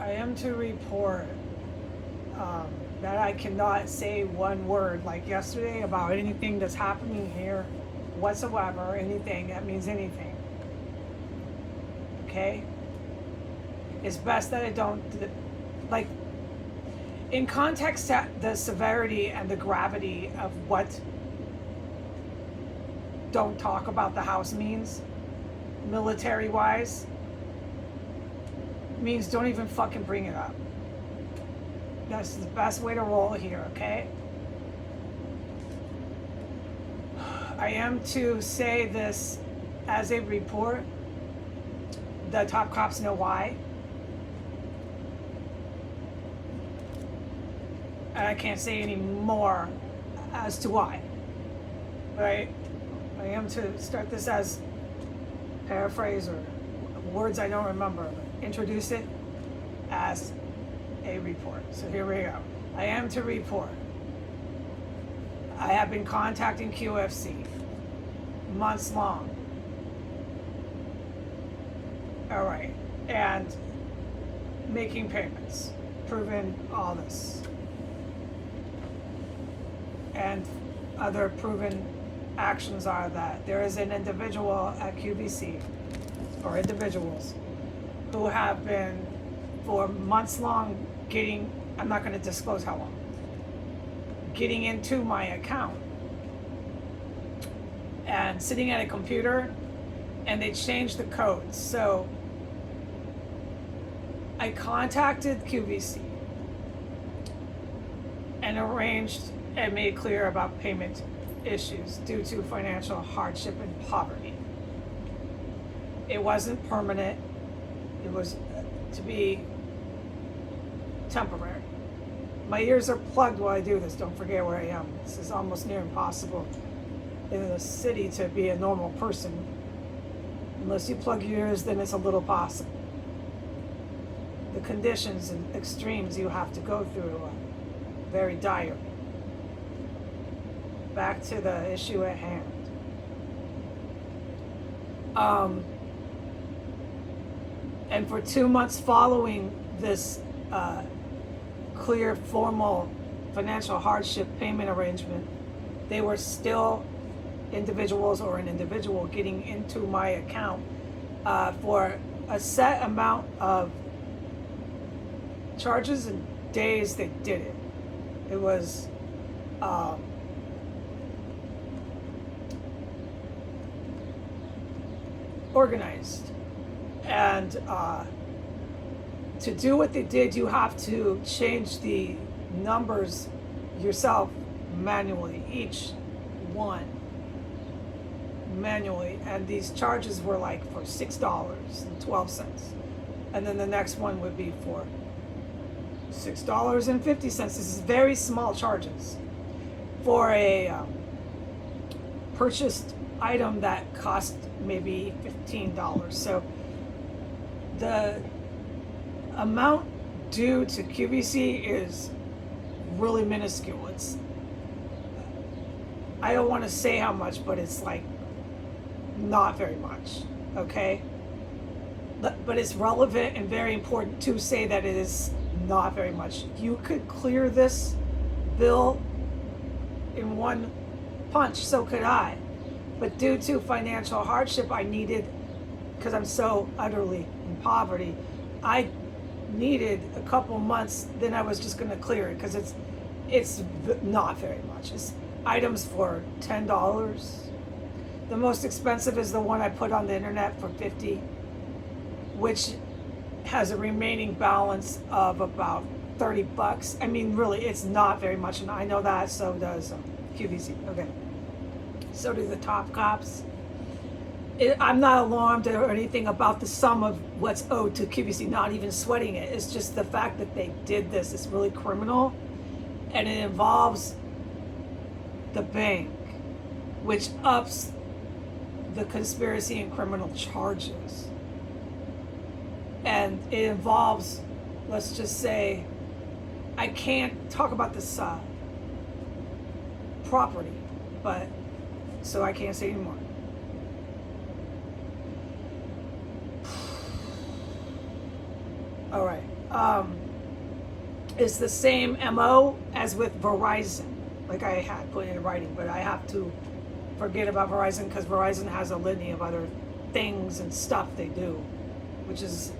I am to report that I cannot say one word like yesterday about anything that's happening here whatsoever, anything that means anything. Okay? It's best that I don't, like, in context to the severity and the gravity of what don't talk about the house means, military wise, means don't even fucking bring it up. That's the best way to roll here, okay? I am to say this as a report. The top cops know why. And I can't say any more as to why. Right? I am to start this as paraphrase or words I don't remember. Introduce it as a report. So here we go. I am to report. I have been contacting QFC months long. All right. And making payments, proving all this. And other proven actions are that there is an individual at QVC, or individuals, who have been for months long getting, I'm not going to disclose how long, getting into my account and sitting at a computer, and they changed the codes. So I contacted QVC and arranged and made clear about payment issues due to financial hardship and poverty. It wasn't permanent. It was to be temporary. My ears are plugged while I do this. Don't forget where I am. This is almost near impossible in the city to be a normal person. Unless you plug your ears, then it's a little possible. The conditions and extremes you have to go through are very dire. Back to the issue at hand. And for 2 months following this clear, formal financial hardship payment arrangement, they were still individuals or an individual getting into my account for a set amount of charges and days they did it. It was organized. And to do what they did, you have to change the numbers yourself manually, each one manually. And these charges were like for $6.12. And then the next one would be for $6.50. This is very small charges for a purchased item that cost maybe $15. So the amount due to QVC is really minuscule. It's, I don't want to say how much, but it's like not very much, okay? But it's relevant and very important to say that it is not very much. You could clear this bill in one punch, so could I. But due to financial hardship, I needed, because I'm so utterly in poverty, I needed a couple months, then I was just going to clear it, because it's not very much. It's items for $10. The most expensive is the one I put on the internet for $50, which has a remaining balance of about $30. I mean, really, it's not very much, and I know that, so does QVC. Okay. So do the top cops. I'm not alarmed or anything about the sum of what's owed to QVC, not even sweating it. It's just the fact that they did this is really criminal, and it involves the bank, which ups the conspiracy and criminal charges. And it involves, let's just say, I can't talk about this property, but so I can't say anymore. All right. is the same MO as with Verizon, like I had put in writing, but I have to forget about Verizon because Verizon has a litany of other things and stuff they do, which is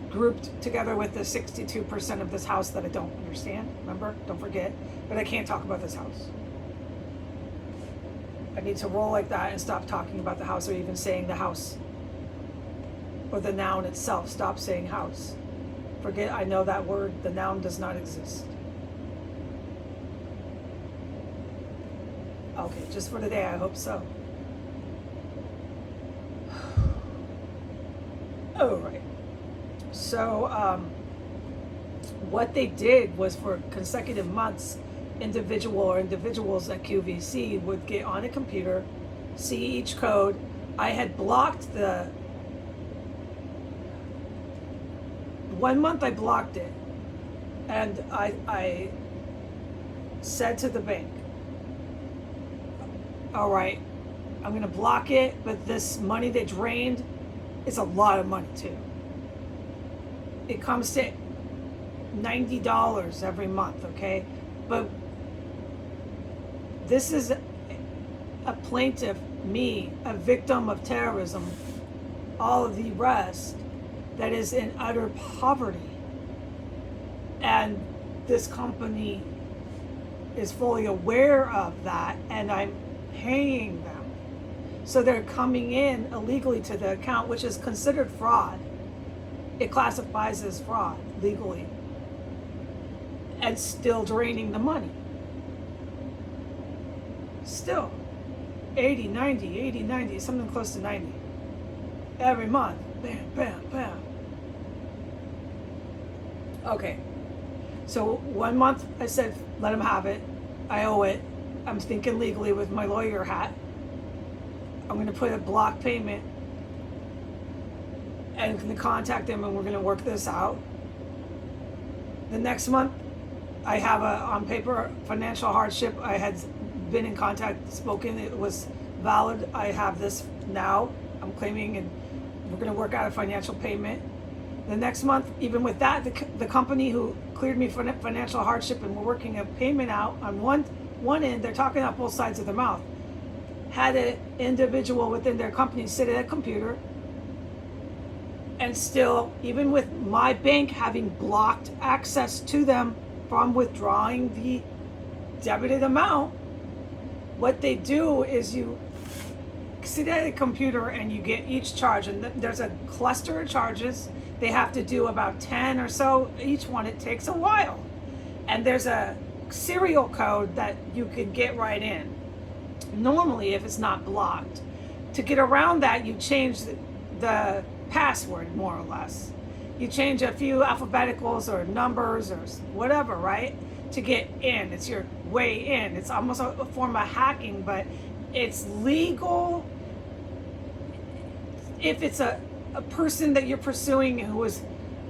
grouped together with the 62% of this house that I don't understand. Remember? Don't forget. But I can't talk about this house. I need to roll like that and stop talking about the house or even saying the house or the noun itself. Stop saying house. Forget I know that word. The noun does not exist. Okay, just for today, I hope so. All right. So what they did was for consecutive months, individuals at QVC would get on a computer, see each code. I had blocked the 1 month I blocked it, and I said to the bank, all right, I'm going to block it, but this money they drained is a lot of money too. It comes to $90 every month, okay? But this is a plaintiff, me, a victim of terrorism, all of the rest, that is in utter poverty. And this company is fully aware of that, and I'm paying them. So they're coming in illegally to the account, which is considered fraud. It classifies as fraud legally, and still draining the money. Still 80, 90, something close to 90 every month. Bam, bam, bam. Okay, so 1 month I said let him have it. I owe it. I'm thinking legally with my lawyer hat. I'm going to put a block payment and I'm going to contact them and we're going to work this out. The next month, I have on paper financial hardship. I had been in contact, spoken, it was valid. I have this now. I'm claiming, and we're going to work out a financial payment. The next month, even with that, the company who cleared me for financial hardship and we're working a payment out on one end, they're talking out both sides of their mouth, had an individual within their company sit at a computer, and still, even with my bank having blocked access to them from withdrawing the debited amount, what they do is you sit at a computer and you get each charge, and there's a cluster of charges. They have to do about 10 or so each one. It takes a while, and there's a serial code that you could get right in normally if it's not blocked. To get around that, you change the password, more or less. You change a few alphabeticals or numbers or whatever, right, to get in. It's your way in. It's almost a form of hacking, but it's legal if it's a person that you're pursuing who is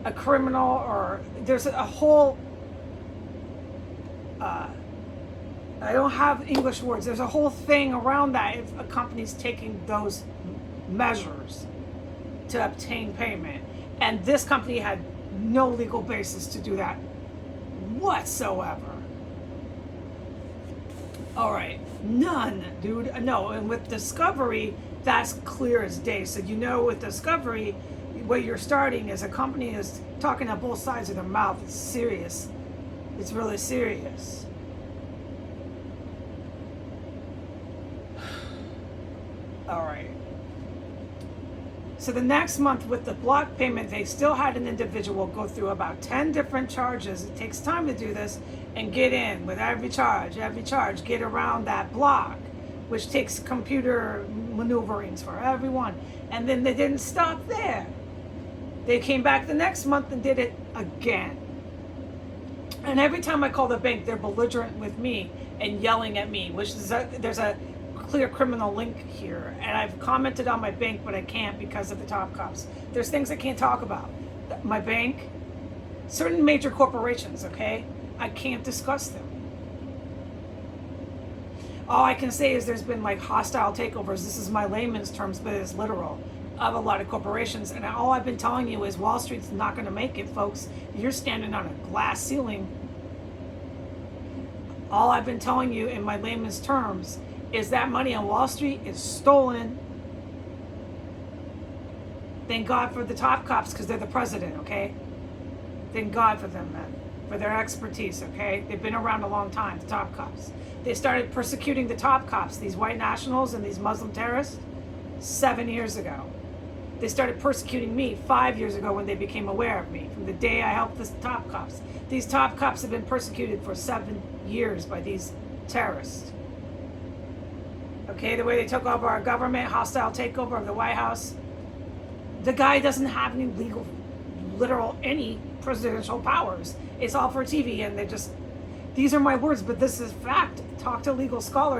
a criminal, or there's a whole I don't have English words. There's a whole thing around that if a company's taking those measures to obtain payment. And this company had no legal basis to do that whatsoever. All right, none, dude. No, and with Discovery, that's clear as day. So you know with Discovery, what you're starting is a company is talking on both sides of their mouth. It's serious. It's really serious. All right. So the next month with the block payment, they still had an individual go through about 10 different charges. It takes time to do this and get in with every charge, get around that block, which takes computer maneuverings for everyone. And then they didn't stop there. They came back the next month and did it again. And every time I call the bank, they're belligerent with me and yelling at me, which is there's a clear criminal link here. And I've commented on my bank, but I can't because of the top cops. There's things I can't talk about. My bank, certain major corporations, okay? I can't discuss them. All I can say is there's been like hostile takeovers. This is my layman's terms, but it's literal, of a lot of corporations. And all I've been telling you is Wall Street's not going to make it, folks. You're standing on a glass ceiling. All I've been telling you in my layman's terms is that money on Wall Street is stolen. Thank God for the top cops because they're the president, okay? Thank God for them, man, for their expertise, okay? They've been around a long time, the top cops. They started persecuting the top cops, these white nationals and these Muslim terrorists, 7 years ago. They started persecuting me 5 years ago when they became aware of me, from the day I helped the top cops. These top cops have been persecuted for 7 years by these terrorists. Okay, the way they took over our government, hostile takeover of the White House. The guy doesn't have any legal, literal, any presidential powers. It's all for TV, and they just, these are my words, but this is fact. Talk to a legal scholar,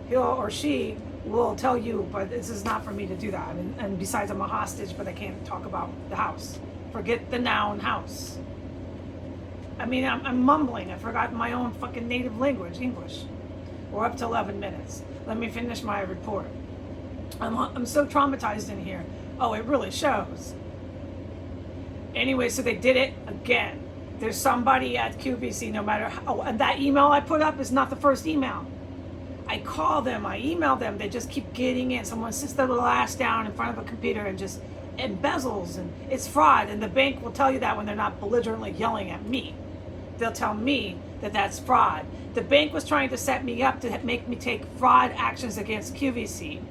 he'll or she will tell you, but this is not for me to do that. And besides, I'm a hostage, but I can't talk about the house. Forget the noun house. I mean, I'm mumbling. I forgot my own fucking native language, English. We're up to 11 minutes. Let me finish my report. I'm so traumatized in here. Oh, it really shows. Anyway, so they did it again. There's somebody at QVC, no matter how, and that email I put up is not the first email. I call them, I email them, they just keep getting in. Someone sits their little ass down in front of a computer and just embezzles, and it's fraud. And the bank will tell you that when they're not belligerently yelling at me. They'll tell me that that's fraud. The bank was trying to set me up to make me take fraud actions against QVC.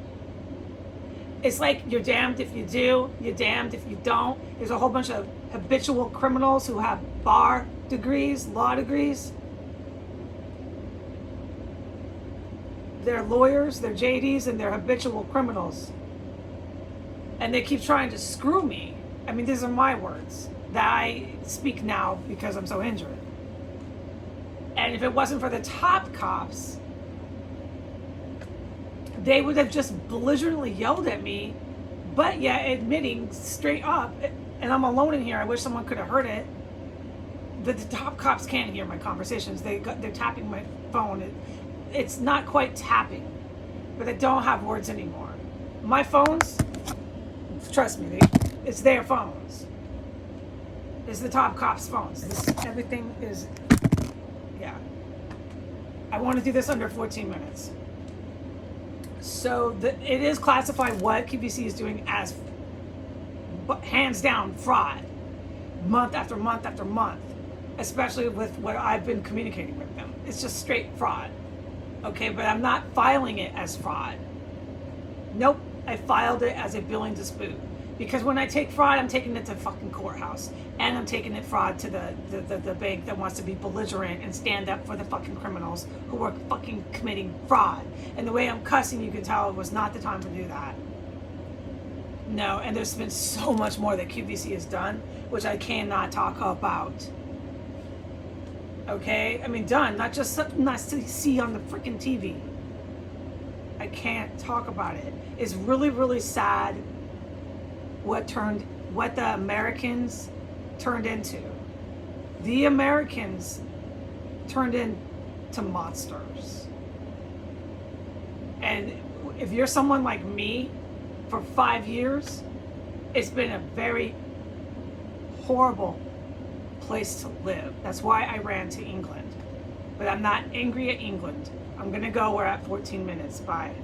It's like you're damned if you do, you're damned if you don't. There's a whole bunch of habitual criminals who have bar degrees, law degrees. They're lawyers, they're JDs, and they're habitual criminals. And they keep trying to screw me. I mean, these are my words that I speak now because I'm so injured. And if it wasn't for the top cops, they would have just belligerently yelled at me, but yet admitting straight up, and I'm alone in here, I wish someone could have heard it, that the top cops can't hear my conversations. They're tapping my phone. It's not quite tapping, but I don't have words anymore. My phones, trust me, it's their phones. It's the top cops' phones. Everything is, yeah. I want to do this under 14 minutes. So it is classified what QVC is doing as, hands down, fraud, month after month after month, especially with what I've been communicating with them. It's just straight fraud. Okay, but I'm not filing it as fraud. Nope, I filed it as a billing dispute. Because when I take fraud, I'm taking it to fucking courthouse. And I'm taking it fraud to the bank that wants to be belligerent and stand up for the fucking criminals who are fucking committing fraud. And the way I'm cussing, you can tell it was not the time to do that. No, and there's been so much more that QVC has done, which I cannot talk about. Okay? I mean, done. Not just something nice to see on the freaking TV. I can't talk about it. It's really, really sad what the Americans turned into. The Americans turned into monsters. And if you're someone like me, for 5 years, it's been a very horrible place to live. That's why I ran to England. But I'm not angry at England. I'm gonna go, we're at 14 minutes. Bye.